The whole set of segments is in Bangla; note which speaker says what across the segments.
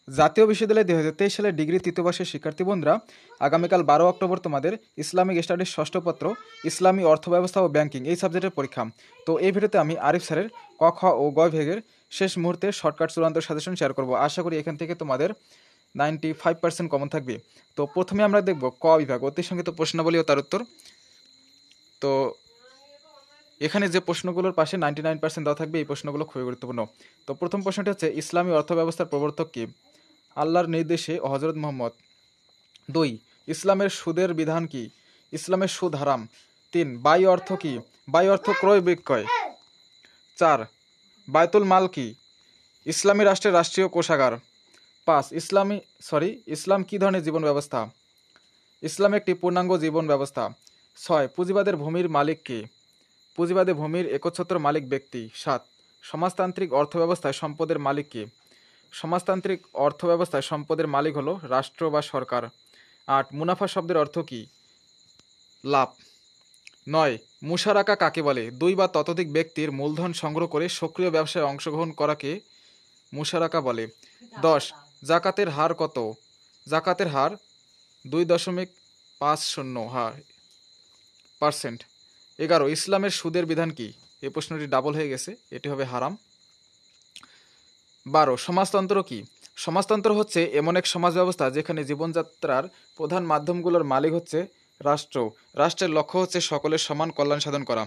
Speaker 1: জাতীয় বিশ্ববিদ্যালয় 2023 সালের ডিগ্রি তৃতীয় বর্ষের শিক্ষার্থী বন্ধুরা, আগামীকাল 12 অক্টোবর তোমাদের ইসলামিক স্টাডিজ ষষ্ঠ পত্র ইসলামী অর্থব্যবস্থা ও ব্যাংকিং এই সাবজেক্টের পরীক্ষা। তো এই ভিডিওতে আমি আরিফ স্যারের ক, খ ও গ বিভাগের শেষ মুহূর্তে শর্টকাট চূড়ান্ত সাজেশন শেয়ার করব। আশা করি এখান থেকে তোমাদের 95% কমন থাকবে। তো প্রথমে আমরা দেখব ক বিভাগ, অতি সংক্ষিপ্ত প্রশ্নাবলী ও তার উত্তর। তো এখানে যে প্রশ্নগুলোর পাশে 99% দেওয়া থাকবে, এই প্রশ্নগুলো খুবই গুরুত্বপূর্ণ। তো প্রথম প্রশ্নটি হচ্ছে, ইসলামী অর্থব্যবস্থার প্রবর্তক কে? আল্লাহর নির্দেশে ও হযরত মুহাম্মদ। 2. ইসলামের সুদের বিধান কি? ইসলামের সুদ হারাম। 3. বাই অর্থ কি? বাই অর্থ ক্রয় বিক্রয়। 4. বায়তুল মাল কি? ইসলামী রাষ্ট্রের রাষ্ট্রীয় কোষাগার। 5. ইসলাম কি ধরনের জীবন ব্যবস্থা? ইসলাম একটি পূর্ণাঙ্গ জীবন ব্যবস্থা। 6. পুঁজিবাদের ভূমির মালিক কে? পুঁজিবাদে ভূমির একচ্ছত্র মালিক ব্যক্তি। 7. সমাজতান্ত্রিক অর্থব্যবস্থায় সম্পদের মালিক কে? সমাজতান্ত্রিক অর্থব্যবস্থায় সম্পদের মালিক হলো রাষ্ট্র বা সরকার। 8. মুনাফা শব্দের অর্থ কি? লাভ। 9. মুশারাকা কাকে বলে? 2 বা ততোধিক ব্যক্তির মূলধন সংগ্রহ করে সক্রিয় ব্যবসায় অংশগ্রহণ করাকে মুশারাকা বলে। 10. জাকাতের হার কত? জাকাতের হার 2.50%। 11. ইসলামের সুদের বিধান কি? এই প্রশ্নটি ডাবল হয়ে গেছে, এটি হবে হারাম। 12. সমাজতন্ত্র কি? সমাজতন্ত্র হচ্ছে এমন এক সমাজ ব্যবস্থা যেখানে জীবনযাত্রার প্রধান মাধ্যমগুলোর মালিক হচ্ছে রাষ্ট্র। রাষ্ট্রের লক্ষ্য হচ্ছে সকলের সমান কল্যাণ সাধন করা।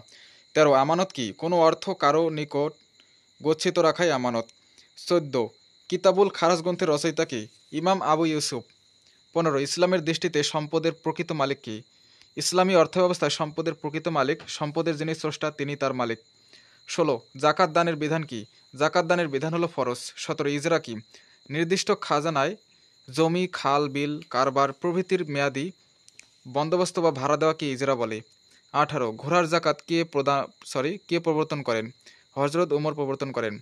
Speaker 1: 13. আমানত কি? কোনো অর্থ কারো নিকট গচ্ছিত রাখাই আমানত। 14. কিতাবুল খারাজ গ্রন্থের রচয়িতা কি? ইমাম আবু ইউসুফ। 15. ইসলামের দৃষ্টিতে সম্পদের প্রকৃত মালিক কি? ইসলামী অর্থব্যবস্থায় সম্পদের প্রকৃত মালিক সম্পদের যিনি স্রষ্টা তিনি তার মালিক। 16. জাকাত দানের বিধান কি? জাকাত দানের বিধান হলো ফরজ। 17. ইজরা কি? নির্দিষ্ট খাজানায় জমি, খাল, বিল, কারবার প্রভৃতির মেয়াদি বন্দোবস্ত বা ভাড়া দেওয়াকে ইজরা বলে। 18. ঘোড়ার জাকাত কে প্রবর্তন করেন? হযরত ওমর প্রবর্তন করেন।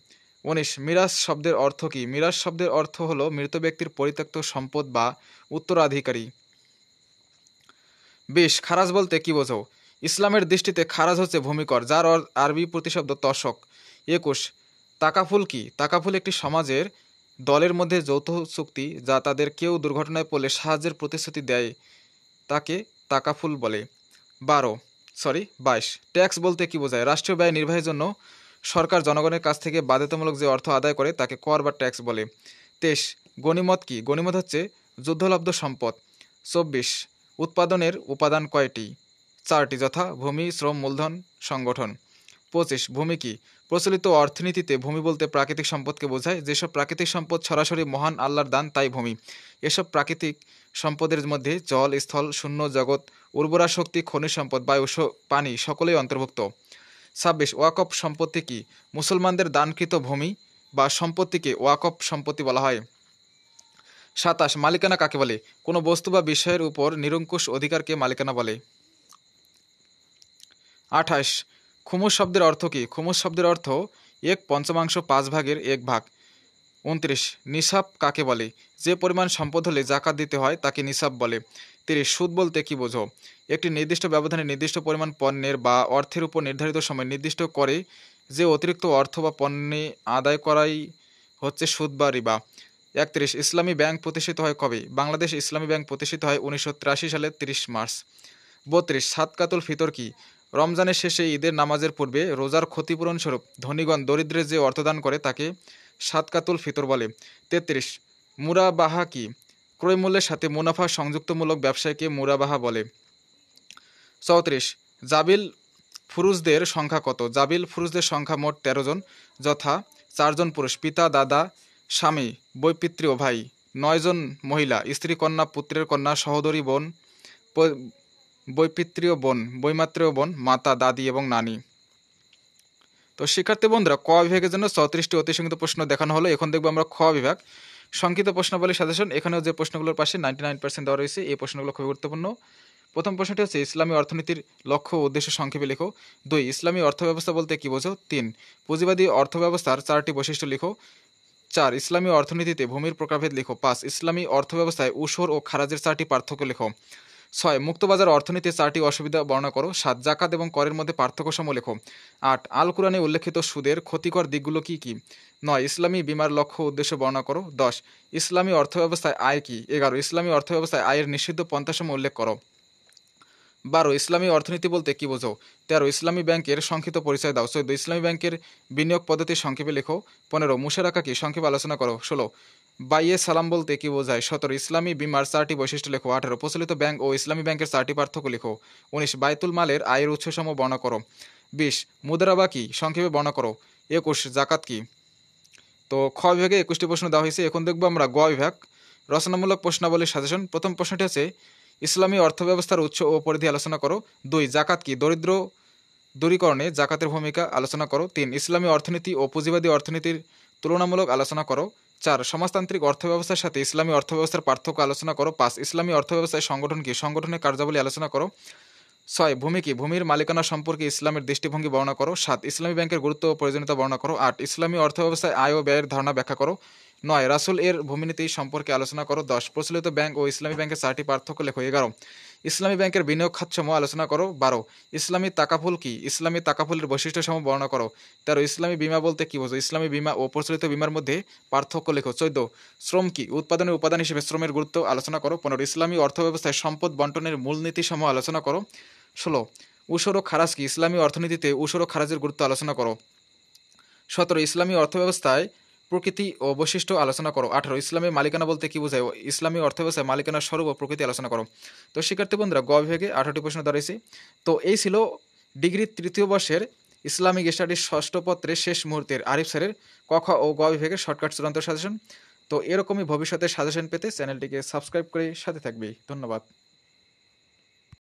Speaker 1: 19. মিরাস শব্দের অর্থ কি? মিরাস শব্দের অর্থ হলো মৃত ব্যক্তির পরিত্যক্ত সম্পদ বা উত্তরাধিকারী। 20. খারাজ বলতে কি বোঝো? ইসলামের দৃষ্টিতে খারাজ হচ্ছে ভূমিকর, যার আরবি প্রতিশব্দ তশক। 21. তাকাফুল কি? তাকাফুল একটি সমাজের দলের মধ্যে যৌথ চুক্তি যা তাদের কেউ দুর্ঘটনায় পড়লে সাহায্যের প্রতিশ্রুতি দেয়, তাকে তাকাফুল বলে। 22. ট্যাক্স বলতে কি বোঝায়? রাষ্ট্রীয় ব্যয় নির্বাহের জন্য সরকার জনগণের কাছ থেকে বাধ্যতামূলক যে অর্থ আদায় করে তাকে কর বা ট্যাক্স বলে। 23. গনিমত কি? গনিমত হচ্ছে যুদ্ধলব্ধ সম্পদ। 24. উৎপাদনের উপাদান কয়টি? 4টি, যথা ভূমি, শ্রম, মূলধন, সংগঠন। 25. ভূমি কি? প্রচলিত অর্থনীতিতে ভূমি বলতে প্রাকৃতিক সম্পদকে বোঝায়। যেসব প্রাকৃতিক সম্পদ সরাসরি মহান আল্লাহর দান তাই ভূমি। এসব প্রাকৃতিক সম্পদের মধ্যে জল, স্থল, শূন্য জগৎ, উর্বরা শক্তি, খনিজ সম্পদ, বায়ু, পানি সকলেই অন্তর্ভুক্ত। 26. ওয়াকফ সম্পত্তি কি? মুসলমানদের দানকৃত ভূমি বা সম্পত্তিকে ওয়াকফ সম্পত্তি বলা হয়। 27. মালিকানা কাকে বলে? কোনো বস্তু বা বিষয়ের উপর নিরঙ্কুশ অধিকারকে মালিকানা বলে। 28. খুমুস শব্দের অর্থ কি? খুমুস শব্দের অর্থ 1/5 5/1 ভাগ। 29. নিসাব কাকে বলে? যে পরিমাণ সম্পদ হলে জাকাত দিতে হয় তাকে নিসাব বলে। 30. সুদ বলতে কি বোঝো? একটি নির্দিষ্ট ব্যবধানে নির্দিষ্ট পরিমাণ পণ্যের বা অর্থের উপর নির্ধারিত সময় নির্দিষ্ট করে যে অতিরিক্ত অর্থ বা পণ্যে আদায় করাই হচ্ছে সুদ বা রিবা। 31. ইসলামী ব্যাংক প্রতিষ্ঠিত হয় কবে? বাংলাদেশ ইসলামী ব্যাংক প্রতিষ্ঠিত হয় 1983 সালের 30 মার্চ। 32. সাদকাতুল ফিতর কি? রমজানের শেষে ঈদের নামাজের পূর্বে রোজার ক্ষতিপূরণ স্বরূপ ধনীগণ দরিদ্রের যে অর্থদান করে তাকে সাদকাতুল ফিতর বলে। 33. মুরাবাহা কি? ক্রয়মূল্যের সাথে মুনাফা সংযুক্তমূলক ব্যবসায়কে মুরাবাহা বলে। 34. জাবিল ফুরুজদের সংখ্যা কত? জাবিল ফুরুজদের সংখ্যা মোট 13 জন, যথা 4 জন পুরুষ, পিতা, দাদা, স্বামী, বৈপিত্রীয় ভাই, 9 জন মহিলা, স্ত্রী, কন্যা, পুত্রের কন্যা, সহোদরী বোন, বৈপিত্রীয় বোন, বৈমাত্রেয় বোন, মাতা, দাদি এবং নানি। তো শিক্ষার্থী বন্ধুরা, ক বিভাগের জন্য 34টি অতি সংক্ষিপ্ত প্রশ্ন দেখানো হলো। এখন দেখবো আমরা খ বিভাগ সংক্ষিপ্ত প্রশ্নাবলী সাজেশন। এখানেও যে প্রশ্নগুলোর পাশে 99% দেওয়া রয়েছে, এই প্রশ্নগুলো খুবই গুরুত্বপূর্ণ। প্রথম প্রশ্নটি হচ্ছে, ইসলামী অর্থনীতির লক্ষ্য ও উদ্দেশ্য সংক্ষেপে লেখো। 2. ইসলামী অর্থব্যবস্থা বলতে কি বোঝো? 3. পুঁজিবাদী অর্থব্যবস্থার 4টি বৈশিষ্ট্য লিখো। 4. ইসলামী অর্থনীতিতে ভূমির প্রকারভেদ লিখো। 5. ইসলামী অর্থব্যবস্থায় উসর ও খারাজের 4টি পার্থক্য লিখো। 6 মুক্তবাজার অর্থনীতির 4টি অসুবিধা বর্ণনা করো। 7 জাকাত এবং করের মধ্যে পার্থক্য সম লেখো। 8 আল কুরআনে উল্লেখিত সুদের ক্ষতিকর দিকগুলো কি কি? 9 ইসলামী বীমার লক্ষ্য ও উদ্দেশ্য বর্ণনা করো। 10 ইসলামী অর্থব্যবস্থায় আয় কি? 11 ইসলামী অর্থব্যবস্থায় আয়ের নিষিদ্ধ পন্থাসমূহ উল্লেখ করো। 12 ইসলামী অর্থনীতি বলতে কি বোঝো? 13 ইসলামী ব্যাংকের সংক্ষিপ্ত পরিচয় দাও। 14 ইসলামী ব্যাংকের বিনিয়োগ পদ্ধতি সংক্ষেপে লেখো। 15 মুশারাকা কি? সংক্ষেপে আলোচনা করো। 16 বাইয়ে সালাম বলতে কি বোঝায়? 17 ইসলামী বীমার 4টি বৈশিষ্ট্য লেখো। 18 প্রচলিত ব্যাংক ও ইসলামী ব্যাংকের 4টি পার্থক্য লেখো। 19 বায়তুল মালের আয়ের উৎসসমূহ বর্ণনা করো। 20 মুদারাবা কি? সংক্ষেপে বর্ণনা করো। 21 জাকাত কি? তো খ বিভাগে 21টি প্রশ্ন দেওয়া হয়েছে। এখন দেখবো আমরা গ বিভাগ রচনামূলক প্রশ্নাবলীর সাজেশন। প্রথম প্রশ্নটি আছে ইসলামী অর্থব্যবস্থার উৎস ও পরিধি আলোচনা করো। 2 জাকাত কি? দরিদ্র দূরীকরণে জাকাতের ভূমিকা আলোচনা করো। 3 ইসলামী অর্থনীতি ও পুঁজিবাদী অর্থনীতির তুলনামূলক আলোচনা করো। 4 সমাজতান্ত্রিক অর্থব্যবস্থার সাথে ইসলামী অর্থব্যবস্থার পার্থক্য আলোচনা করো। 5 ইসলামী অর্থব্যবস্থায় সংগঠন কি? সংগঠনের কার্যাবলী আলোচনা করো। 6 ভূমি কি? ভূমির মালিকানা সম্পর্কে ইসলামের দৃষ্টিভঙ্গি বর্ণনা করো। 7 ইসলামী ব্যাংকের গুরুত্ব ও প্রয়োজনীয়তা বর্ণনা করো। 8 ইসলামী অর্থব্যবস্থায় আয় ও ব্যয়ের ধারণা ব্যাখ্যা করো। 9 রাসূল এর ভূমিনীতি সম্পর্কে আলোচনা করো। 10 প্রচলিত ব্যাংক ও ইসলামী ব্যাংকের 4টি পার্থক্য লেখো। 11 ইসলামী ব্যাংকের বিনিয়োগ খাতসমূহ আলোচনা করো। 12 ইসলামী তাকাফুল কি? ইসলামী তাকাফুলের বৈশিষ্ট্যসমূহ বর্ণনা করো। 13 ইসলামী বীমা বলতে কি বোঝো? ইসলামী বীমা ও প্রচলিত বীমার মধ্যে পার্থক্য লেখো। 14 শ্রম কি? উৎপাদনের উপাদান হিসেবে শ্রমের গুরুত্ব আলোচনা করো। 15 ইসলামী অর্থব্যবস্থায় সম্পদ বন্টনের মূলনীতিসমূহ আলোচনা করো। 16 উসর ও খারাজ কি? ইসলামী অর্থনীতিতে উসর ও খারাজের গুরুত্ব আলোচনা করো। 17 ইসলামী অর্থব্যবস্থায় প্রকৃতি ও বৈশিষ্ট্য আলোচনা করো। 18 ইসলামী মালিকানা বলতে কি বোঝায়? ইসলামী অর্থব্যবস্থায় মালিকানার স্বরূপ ও প্রকৃতি আলোচনা করো। তো শিক্ষার্থী বন্ধুরা গ বিভাগে 18টি প্রশ্ন দাঁড়িয়েছে। তো এই ছিল ডিগ্রি 3য় বর্ষের ইসলামিক স্টাডিজ ষষ্ঠ পত্রের শেষ মুহূর্তের আরিফ স্যারের ক খ ও গ বিভাগের শর্টকাট চূড়ান্ত সাজেশন। তো এরকমই ভবিষ্যতে সাজেশন পেতে চ্যানেলটিকে সাবস্ক্রাইব করে সাথে থাকবে। ধন্যবাদ।